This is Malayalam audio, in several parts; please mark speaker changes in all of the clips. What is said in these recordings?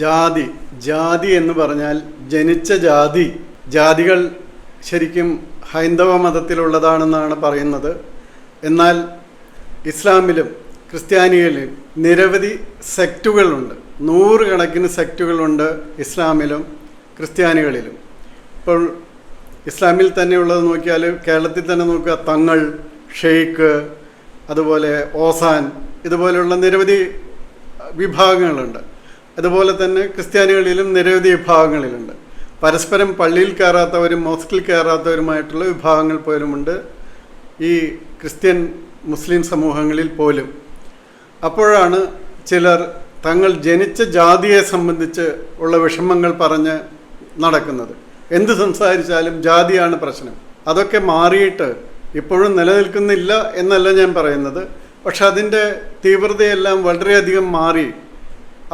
Speaker 1: ജാതി ജാതി എന്ന് പറഞ്ഞാൽ ജനിച്ച ജാതികൾ ശരിക്കും ഹൈന്ദവ മതത്തിലുള്ളതാണെന്നാണ് പറയുന്നത്. എന്നാൽ ഇസ്ലാമിലും ക്രിസ്ത്യാനിയിലും നിരവധി സെക്റ്റുകളുണ്ട്. നൂറുകണക്കിന് സെക്റ്റുകളുണ്ട് ഇസ്ലാമിലും ക്രിസ്ത്യാനികളിലും. ഇപ്പോൾ ഇസ്ലാമിൽ തന്നെയുള്ളത് നോക്കിയാൽ കേരളത്തിൽ തന്നെ നോക്കുക, തങ്ങൾ, ഷെയ്ഖ്, അതുപോലെ ഓസാൻ, ഇതുപോലെയുള്ള നിരവധി വിഭാഗങ്ങളുണ്ട്. അതുപോലെ തന്നെ ക്രിസ്ത്യാനികളിലും നിരവധി വിഭാഗങ്ങളിലുണ്ട്. പരസ്പരം പള്ളിയിൽ കയറാത്തവരും മോസ്കിൽ കയറാത്തവരുമായിട്ടുള്ള വിഭാഗങ്ങൾ പോലുമുണ്ട് ഈ ക്രിസ്ത്യൻ മുസ്ലിം സമൂഹങ്ങളിൽ പോലും. അപ്പോഴാണ് ചിലർ തങ്ങൾ ജനിച്ച ജാതിയെ സംബന്ധിച്ച് ഉള്ള വിഷമങ്ങൾ പറഞ്ഞ് നടക്കുന്നത്. എന്ത് സംസാരിച്ചാലും ജാതിയാണ് പ്രശ്നം. അതൊക്കെ മാറിയിട്ട് ഇപ്പോഴും നിലനിൽക്കുന്നില്ല എന്നല്ല ഞാൻ പറയുന്നത്. പക്ഷെ അതിൻ്റെ തീവ്രതയെല്ലാം വളരെയധികം മാറി.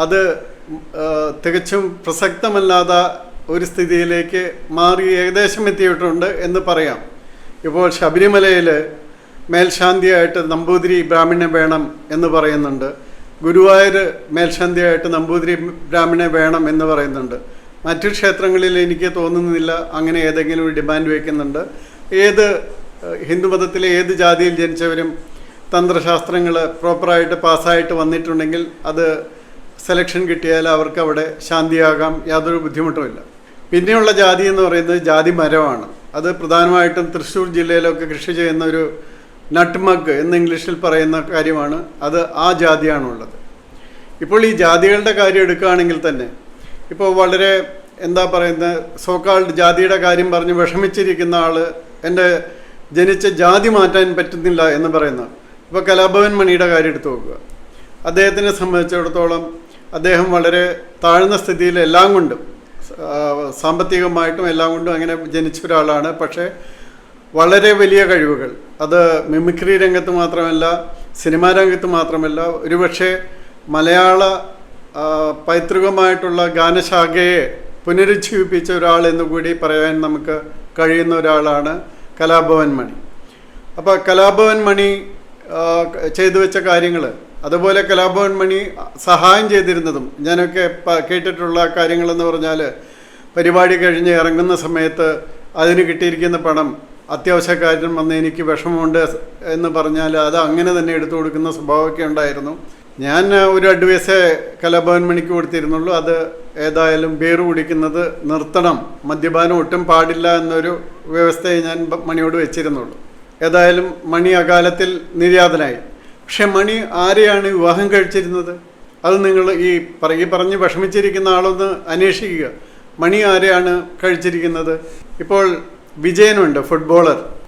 Speaker 1: അത് തികച്ചും പ്രസക്തമല്ലാത്ത ഒരു സ്ഥിതിയിലേക്ക് മാറി ഏകദേശം എത്തിയിട്ടുണ്ട് എന്ന് പറയാം. ഇപ്പോൾ ശബരിമലയിൽ മേൽശാന്തിയായിട്ട് നമ്പൂതിരി ബ്രാഹ്മണനെ വേണം എന്ന് പറയുന്നുണ്ട്. ഗുരുവായൂർ മേൽശാന്തിയായിട്ട് നമ്പൂതിരി ബ്രാഹ്മണനെ വേണം എന്ന് പറയുന്നുണ്ട്. മറ്റു ക്ഷേത്രങ്ങളിൽ എനിക്ക് തോന്നുന്നില്ല അങ്ങനെ ഏതെങ്കിലും ഒരു ഡിമാൻഡ് വയ്ക്കുന്നുണ്ട്. ഏത് ഹിന്ദുമതത്തിലെ ഏത് ജാതിയിൽ ജനിച്ചവരും തന്ത്രശാസ്ത്രങ്ങൾ പ്രോപ്പറായിട്ട് പാസ്സായിട്ട് വന്നിട്ടുണ്ടെങ്കിൽ അത് സെലക്ഷൻ കിട്ടിയാൽ അവർക്ക് അവിടെ ശാന്തിയാകാം, യാതൊരു ബുദ്ധിമുട്ടുമില്ല. പിന്നെയുള്ള ജാതി എന്ന് പറയുന്നത് ജാതി മരമാണ്. അത് പ്രധാനമായിട്ടും തൃശ്ശൂർ ജില്ലയിലൊക്കെ കൃഷി ചെയ്യുന്ന ഒരു നട്ട്മഗ് എന്ന് ഇംഗ്ലീഷിൽ പറയുന്ന കാര്യമാണ്. അത് ആ ജാതിയാണുള്ളത്. ഇപ്പോൾ ഈ ജാതികളുടെ കാര്യം എടുക്കുകയാണെങ്കിൽ തന്നെ ഇപ്പോൾ വളരെ എന്താ പറയുന്നത്, സോക്കാൾഡ് ജാതിയുടെ കാര്യം പറഞ്ഞ് വിഷമിച്ചിരിക്കുന്ന ആൾ എൻ്റെ ജനിച്ച ജാതി മാറ്റാൻ പറ്റുന്നില്ല എന്ന് പറയുന്ന, ഇപ്പോൾ കലാഭവൻ മണിയുടെ കാര്യം എടുത്തു നോക്കുക. അദ്ദേഹത്തിനെ സംബന്ധിച്ചിടത്തോളം അദ്ദേഹം വളരെ താഴ്ന്ന സ്ഥിതിയിൽ എല്ലാം കൊണ്ടും സാമ്പത്തികമായിട്ടും എല്ലാം കൊണ്ടും അങ്ങനെ ജനിച്ച ഒരാളാണ്. പക്ഷേ വളരെ വലിയ കഴിവുകൾ, അത് മിമിക്രി രംഗത്ത് മാത്രമല്ല, സിനിമാ രംഗത്ത് മാത്രമല്ല, ഒരുപക്ഷെ മലയാള പൈതൃകമായിട്ടുള്ള ഗാനശാഖയെ പുനരുജ്ജീവിപ്പിച്ച ഒരാൾ എന്നുകൂടി പറയാൻ നമുക്ക് കഴിയുന്ന ഒരാളാണ് കലാഭവൻ മണി. അപ്പോൾ കലാഭവൻ മണി ചെയ്തു വെച്ച കാര്യങ്ങൾ, അതുപോലെ കലാഭവൻ മണി സഹായം ചെയ്തിരുന്നതും ഞാനൊക്കെ കേട്ടിട്ടുള്ള കാര്യങ്ങളെന്ന് പറഞ്ഞാൽ, പരിപാടി കഴിഞ്ഞ് ഇറങ്ങുന്ന സമയത്ത് അതിന് കിട്ടിയിരിക്കുന്ന പണം അത്യാവശ്യക്കാരൻ വന്ന് എനിക്ക് വിഷമമുണ്ട് എന്ന് പറഞ്ഞാൽ അത് അങ്ങനെ തന്നെ എടുത്തു കൊടുക്കുന്ന സ്വഭാവമൊക്കെ ഉണ്ടായിരുന്നു. ഞാൻ ഒരു അഡ്വൈസേ കലാഭവൻ മണിക്ക് കൊടുത്തിരുന്നുള്ളൂ. അത് ഏതായാലും ബീർ കുടിക്കുന്നത് നിർത്തണം, മദ്യപാനം ഒട്ടും പാടില്ല എന്നൊരു വ്യവസ്ഥയെ ഞാൻ മണിയോട് വെച്ചിരുന്നുള്ളൂ. ഏതായാലും മണി അകാലത്തിൽ നിര്യാതനായി. പക്ഷെ മണി ആരെയാണ് വിവാഹം കഴിച്ചിരുന്നത്? അത് നിങ്ങൾ ഈ പറഞ്ഞ് വിഷമിച്ചിരിക്കുന്ന ആളൊന്ന് അന്വേഷിക്കുക. മണി ആരെയാണ് കഴിച്ചിരിക്കുന്നത്? ഇപ്പോൾ വിജയനുണ്ട്,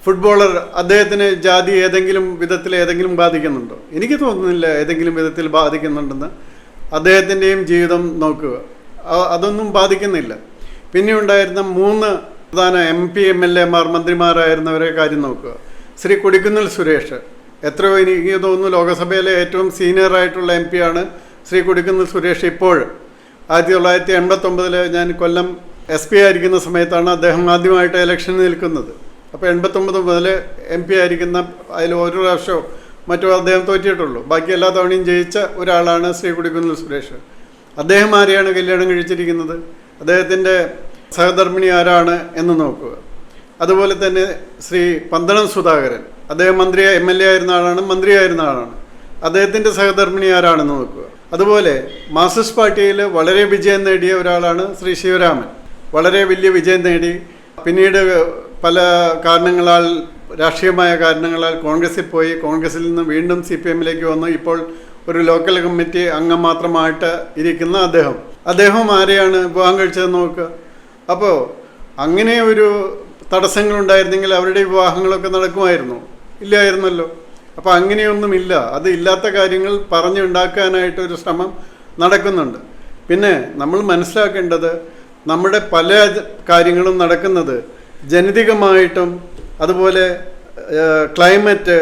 Speaker 1: ഫുട്ബോളർ അദ്ദേഹത്തിന് ജാതി ഏതെങ്കിലും വിധത്തിൽ ബാധിക്കുന്നുണ്ടോ? എനിക്ക് തോന്നുന്നില്ല ഏതെങ്കിലും വിധത്തിൽ ബാധിക്കുന്നുണ്ടെന്ന്. അദ്ദേഹത്തിൻ്റെയും ജീവിതം നോക്കുക, അതൊന്നും ബാധിക്കുന്നില്ല. പിന്നെ ഉണ്ടായിരുന്ന 3 പ്രധാന MP MLA മാർ മന്ത്രിമാരായിരുന്നവരെ കാര്യം നോക്കുക. ശ്രീ കൊടിക്കുന്നിൽ സുരേഷ്, എത്രയോ എനിക്ക് തോന്നുന്നു ലോകസഭയിലെ ഏറ്റവും സീനിയറായിട്ടുള്ള MP ആണ് ശ്രീ കൊടിക്കുന്നിൽ സുരേഷ്. ഇപ്പോൾ 1989 ഞാൻ കൊല്ലം SP ആയിരിക്കുന്ന സമയത്താണ് അദ്ദേഹം ആദ്യമായിട്ട് ഇലക്ഷന് നിൽക്കുന്നത്. അപ്പോൾ 89 മുതൽ MP ആയിരിക്കുന്ന അതിൽ ഒരു പ്രാവശ്യമോ മറ്റോ അദ്ദേഹം തോറ്റിട്ടുള്ളൂ. ബാക്കി എല്ലാ തവണയും ജയിച്ച ഒരാളാണ് ശ്രീ കൊടിക്കുന്നിൽ സുരേഷ്. അദ്ദേഹം ആരെയാണ് കല്യാണം കഴിച്ചിരിക്കുന്നത്? അദ്ദേഹത്തിൻ്റെ സഹധർമ്മിണി ആരാണ് എന്ന് നോക്കുക. അതുപോലെ തന്നെ ശ്രീ പന്തളം സുധാകരൻ, അദ്ദേഹം MLA ആയിരുന്ന ആളാണ്, മന്ത്രിയായിരുന്ന ആളാണ്. അദ്ദേഹത്തിൻ്റെ സഹധർമ്മിണി ആരാണെന്ന് നോക്കുക. അതുപോലെ മാർക്സിസ്റ്റ് പാർട്ടിയിൽ വളരെ വിജയം നേടിയ ഒരാളാണ് ശ്രീ ശിവരാമൻ. വളരെ വലിയ വിജയം നേടി പിന്നീട് പല കാരണങ്ങളാൽ, രാഷ്ട്രീയമായ കാരണങ്ങളാൽ കോൺഗ്രസിൽ പോയി. കോൺഗ്രസിൽ നിന്ന് വീണ്ടും CPMലേക്ക് വന്നു. ഇപ്പോൾ ഒരു ലോക്കൽ കമ്മിറ്റി അംഗം മാത്രമായിട്ട് ഇരിക്കുന്ന അദ്ദേഹം ആരെയാണ് വിവാഹം കഴിച്ചതെന്ന് നോക്കുക. അപ്പോൾ അങ്ങനെ ഒരു തടസ്സങ്ങളുണ്ടായിരുന്നെങ്കിൽ അവരുടെ വിവാഹങ്ങളൊക്കെ നടക്കുമായിരുന്നോ? ഇല്ലായിരുന്നല്ലോ. അപ്പോൾ അങ്ങനെയൊന്നുമില്ല. അത് ഇല്ലാത്ത കാര്യങ്ങൾ പറഞ്ഞുണ്ടാക്കാനായിട്ടൊരു ശ്രമം നടക്കുന്നുണ്ട്. പിന്നെ നമ്മൾ മനസ്സിലാക്കേണ്ടത്, നമ്മുടെ പല കാര്യങ്ങളും നടക്കുന്നത് ജനിതകമായിട്ടും അതുപോലെ ക്ലൈമറ്റ്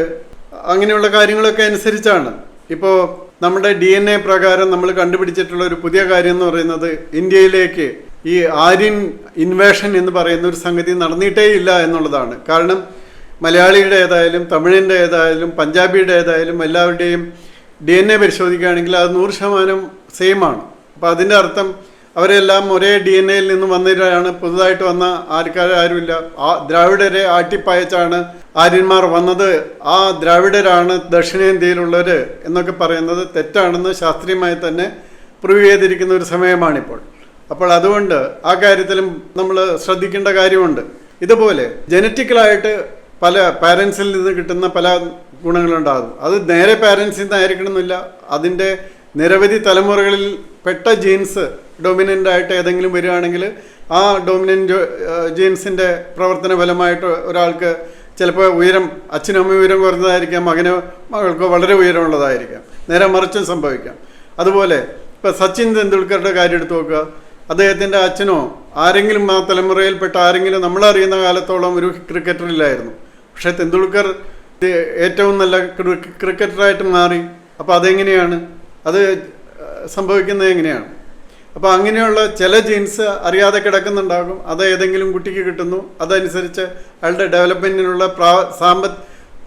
Speaker 1: അങ്ങനെയുള്ള കാര്യങ്ങളൊക്കെ അനുസരിച്ചാണ്. ഇപ്പോൾ നമ്മുടെ DNA പ്രകാരം നമ്മൾ കണ്ടുപിടിച്ചിട്ടുള്ള ഒരു പുതിയ കാര്യം എന്ന് പറയുന്നത്, ഇന്ത്യയിലേക്ക് ഈ ആര്യൻ ഇൻവേഷൻ എന്ന് പറയുന്ന ഒരു സംഗതി നടന്നിട്ടേ ഇല്ല എന്നുള്ളതാണ്. കാരണം മലയാളിയുടെ ഏതായാലും തമിഴിൻ്റെ ഏതായാലും പഞ്ചാബിയുടെ ഏതായാലും എല്ലാവരുടെയും DNA പരിശോധിക്കുകയാണെങ്കിൽ അത് 100% സെയിമാണ്. അപ്പോൾ അതിൻ്റെ അർത്ഥം അവരെല്ലാം ഒരേ DNA-യിൽ നിന്ന് വന്നവരാണ്. പുതുതായിട്ട് വന്ന ആരുമില്ല. ആ ദ്രാവിഡരെ ആട്ടിപ്പായച്ചാണ് ആര്യന്മാർ വന്നത്. ആ ദ്രാവിഡരാണ് ദക്ഷിണേന്ത്യയിലുള്ളവർ എന്നൊക്കെ പറയുന്നത് തെറ്റാണെന്ന് ശാസ്ത്രീയമായി തന്നെ പ്രൂവ് ചെയ്തിരിക്കുന്ന ഒരു സമയമാണിപ്പോൾ. അപ്പോൾ അതുകൊണ്ട് ആ കാര്യത്തിലും നമ്മൾ ശ്രദ്ധിക്കേണ്ട കാര്യമുണ്ട്. ഇതുപോലെ ജനറ്റിക്കലായിട്ട് പല പാരൻസിൽ നിന്ന് കിട്ടുന്ന പല ഗുണങ്ങളുണ്ടാകും. അത് നേരെ പാരൻസിൽ നിന്നായിരിക്കണമെന്നില്ല. അതിൻ്റെ നിരവധി തലമുറകളിൽ പെട്ട ജീൻസ് ഡൊമിനൻ്റ് ആയിട്ട് ഏതെങ്കിലും വരികയാണെങ്കിൽ ആ ഡൊമിനൻ്റ് ജീൻസിൻ്റെ പ്രവർത്തന ഫലമായിട്ട് ഒരാൾക്ക് ചിലപ്പോൾ അച്ഛനും അമ്മയും ഉയരം കുറഞ്ഞതായിരിക്കാം, മകൾക്കോ വളരെ ഉയരമുള്ളതായിരിക്കാം. നേരെ മറിച്ചും സംഭവിക്കാം. അതുപോലെ ഇപ്പോൾ സച്ചിൻ തെണ്ടുൽക്കറുടെ കാര്യം എടുത്ത് നോക്കുക. അദ്ദേഹത്തിൻ്റെ അച്ഛനോ ആരെങ്കിലും ആ തലമുറയിൽപ്പെട്ട ആരെങ്കിലും നമ്മളറിയുന്ന കാലത്തോളം ഒരു ക്രിക്കറ്ററില്ലായിരുന്നു. പക്ഷേ തെണ്ടുൽക്കർ ഏറ്റവും നല്ല ക്രിക്കറ്ററായിട്ട് മാറി. അപ്പോൾ അതെങ്ങനെയാണ്? അത് സംഭവിക്കുന്നത് എങ്ങനെയാണ്? അപ്പോൾ അങ്ങനെയുള്ള ചില ജീൻസ് അറിയാതെ കിടക്കുന്നുണ്ടാകും. അത് ഏതെങ്കിലും കുട്ടിക്ക് കിട്ടുന്നു. അതനുസരിച്ച് അയാളുടെ ഡെവലപ്മെൻറ്റിനുള്ള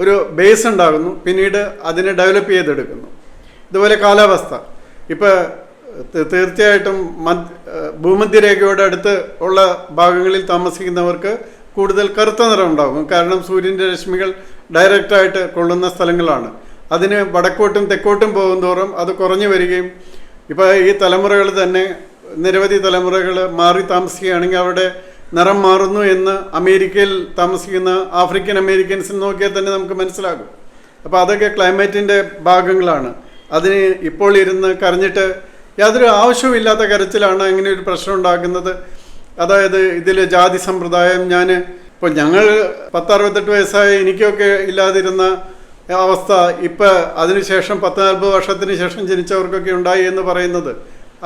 Speaker 1: ഒരു ബേസ് ഉണ്ടാകുന്നു. പിന്നീട് അതിനെ ഡെവലപ്പ് ചെയ്തെടുക്കുന്നു. ഇതുപോലെ കാലാവസ്ഥ. ഇപ്പോൾ തീർച്ചയായിട്ടും ഭൂമധ്യരേഖയോട് അടുത്ത് ഉള്ള ഭാഗങ്ങളിൽ താമസിക്കുന്നവർക്ക് കൂടുതൽ കറുത്ത നിറം ഉണ്ടാകും. കാരണം സൂര്യൻ്റെ രശ്മികൾ ഡയറക്റ്റായിട്ട് കൊള്ളുന്ന സ്ഥലങ്ങളാണ്. അതിന് വടക്കോട്ടും തെക്കോട്ടും പോകും തോറും അത് കുറഞ്ഞു വരികയും ഇപ്പോൾ ഈ തലമുറകൾ തന്നെ നിരവധി തലമുറകൾ മാറി താമസിക്കുകയാണെങ്കിൽ അവിടെ നിറം മാറുന്നു എന്ന് അമേരിക്കയിൽ താമസിക്കുന്ന ആഫ്രിക്കൻ അമേരിക്കൻസിൽ നോക്കിയാൽ തന്നെ നമുക്ക് മനസ്സിലാകും. അപ്പോൾ അതൊക്കെ ക്ലൈമറ്റിൻ്റെ ഭാഗങ്ങളാണ്. അതിന് ഇപ്പോൾ ഇരുന്ന് കരഞ്ഞിട്ട് യാതൊരു ആവശ്യവുമില്ലാത്ത കരച്ചിലാണ് അങ്ങനെ ഒരു പ്രശ്നം ഉണ്ടാക്കുന്നത്. അതായത് ഇതിൽ ജാതി സമ്പ്രദായം ഇപ്പോൾ ഞങ്ങൾ 10-68 വയസ്സായ എനിക്കൊക്കെ ഇല്ലാതിരുന്ന അവസ്ഥ ഇപ്പം അതിനുശേഷം 10-40 വർഷത്തിന് ശേഷം ജനിച്ചവർക്കൊക്കെ ഉണ്ടായി എന്ന് പറയുന്നത്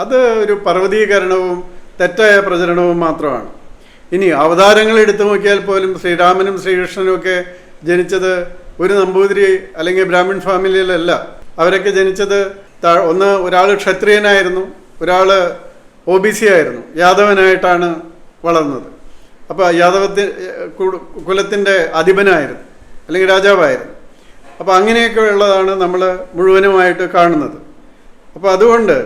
Speaker 1: അത് ഒരു പർവ്വതീകരണവും തെറ്റായ പ്രചരണവും മാത്രമാണ്. ഇനി അവതാരങ്ങൾ എടുത്തു നോക്കിയാൽ പോലും ശ്രീരാമനും ശ്രീകൃഷ്ണനും ഒക്കെ ജനിച്ചത് ഒരു നമ്പൂതിരി അല്ലെങ്കിൽ ബ്രാഹ്മിൺ ഫാമിലിയിലല്ല. അവരൊക്കെ ജനിച്ചത് ഒരാൾ ക്ഷത്രിയനായിരുന്നു, ഒരാൾ OBC ആയിരുന്നു, യാദവനായിട്ടാണ് വളർന്നത്. അപ്പോൾ കുലത്തിൻ്റെ അധിപനായിരുന്നു അല്ലെങ്കിൽ രാജാവായിരുന്നു. അപ്പോൾ അങ്ങനെയൊക്കെ ഉള്ളതാണ് നമ്മൾ മുഴുവനുമായിട്ട് കാണുന്നത്. അപ്പോൾ അതുകൊണ്ട്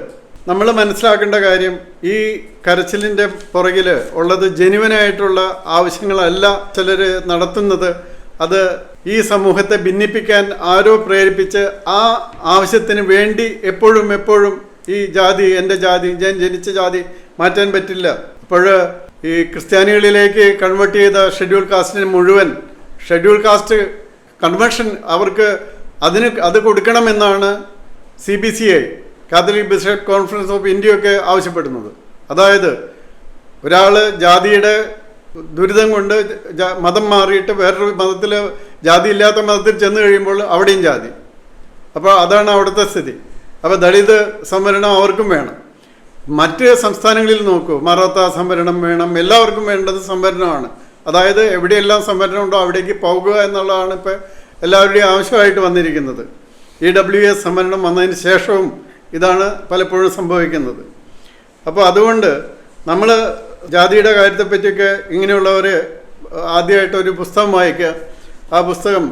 Speaker 1: നമ്മൾ മനസ്സിലാക്കേണ്ട കാര്യം ഈ കരച്ചിലിൻ്റെ പുറകിൽ ഉള്ളത് ജെനുവനായിട്ടുള്ള ആവശ്യങ്ങളല്ല ചിലർ നടത്തുന്നത്. അത് ഈ സമൂഹത്തെ ഭിന്നിപ്പിക്കാൻ ആരോ പ്രേരിപ്പിച്ച് ആ ആവശ്യത്തിന് വേണ്ടി എപ്പോഴും ഈ ജാതി, എൻ്റെ ജാതി, ഞാൻ ജനിച്ച ജാതി മാറ്റാൻ പറ്റില്ല. അപ്പോൾ ഈ ക്രിസ്ത്യാനികളിലേക്ക് കൺവേർട്ട് ചെയ്ത ഷെഡ്യൂൾ കാസ്റ്റിന് മുഴുവൻ ഷെഡ്യൂൾ കാസ്റ്റ് കൺവെൻഷൻ അവർക്ക് അത് കൊടുക്കണമെന്നാണ് CBCI Catholic Bishop Conference of ഇന്ത്യയൊക്കെ ആവശ്യപ്പെടുന്നത്. അതായത് ഒരാൾ ജാതിയുടെ ദുരിതം കൊണ്ട് മതം മാറിയിട്ട് വേറൊരു മതത്തിൽ, ജാതി ഇല്ലാത്ത മതത്തിൽ ചെന്ന് കഴിയുമ്പോൾ അവിടെയും ജാതി. അപ്പോൾ അതാണ് അവിടുത്തെ സ്ഥിതി. അപ്പോൾ ദളിത് സംവരണം അവർക്കും വേണം. മറ്റ് സംസ്ഥാനങ്ങളിൽ നോക്കൂ, മറാത്ത സംവരണം വേണം, എല്ലാവർക്കും വേണ്ടത് സംവരണമാണ്. അതായത് എവിടെയെല്ലാം സംവരണം ഉണ്ടോ അവിടേക്ക് പോകുക എന്നുള്ളതാണ് ഇപ്പോൾ എല്ലാവരുടെയും ആവശ്യമായിട്ട് വന്നിരിക്കുന്നത്. EWS സംവരണം വന്നതിന് ശേഷവും ഇതാണ് പലപ്പോഴും സംഭവിക്കുന്നത്. അപ്പോൾ അതുകൊണ്ട് നമ്മൾ ജാതിയുടെ കാര്യത്തെപ്പറ്റിയൊക്കെ ഇങ്ങനെയുള്ളവർ ആദ്യമായിട്ടൊരു പുസ്തകം വായിക്കുക. ആ പുസ്തകം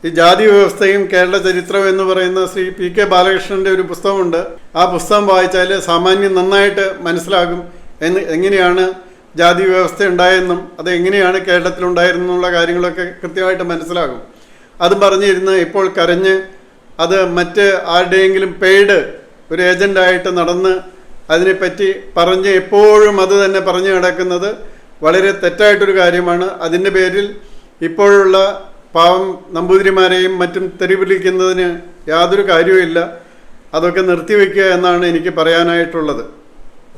Speaker 1: ഈ ജാതി വ്യവസ്ഥയും കേരള ചരിത്രം എന്ന് പറയുന്ന ശ്രീ PK ബാലകൃഷ്ണൻ്റെ ഒരു പുസ്തകമുണ്ട്. ആ പുസ്തകം വായിച്ചാൽ സാമാന്യം നന്നായിട്ട് മനസ്സിലാകും എങ്ങനെയാണ് ജാതി വ്യവസ്ഥ ഉണ്ടായെന്നും അത് എങ്ങനെയാണ് കേരളത്തിലുണ്ടായിരുന്നുള്ള കാര്യങ്ങളൊക്കെ കൃത്യമായിട്ട് മനസ്സിലാകും. അത് പറഞ്ഞിരുന്ന് ഇപ്പോൾ കരഞ്ഞ് അത് മറ്റ് ആരുടെയെങ്കിലും പെയ്ഡ് ഒരു ഏജൻ്റായിട്ട് നടന്ന് അതിനെപ്പറ്റി പറഞ്ഞ് എപ്പോഴും അത് തന്നെ പറഞ്ഞു നടക്കുന്നത് വളരെ തെറ്റായിട്ടൊരു കാര്യമാണ്. അതിൻ്റെ പേരിൽ ഇപ്പോഴുള്ള പാവം നമ്പൂതിരിമാരെയും മറ്റും തെറി വിളിക്കുന്നതിന് യാതൊരു കാര്യവുമില്ല. അതൊക്കെ നിർത്തിവെക്കുക എന്നാണ് എനിക്ക് പറയാനായിട്ടുള്ളത്.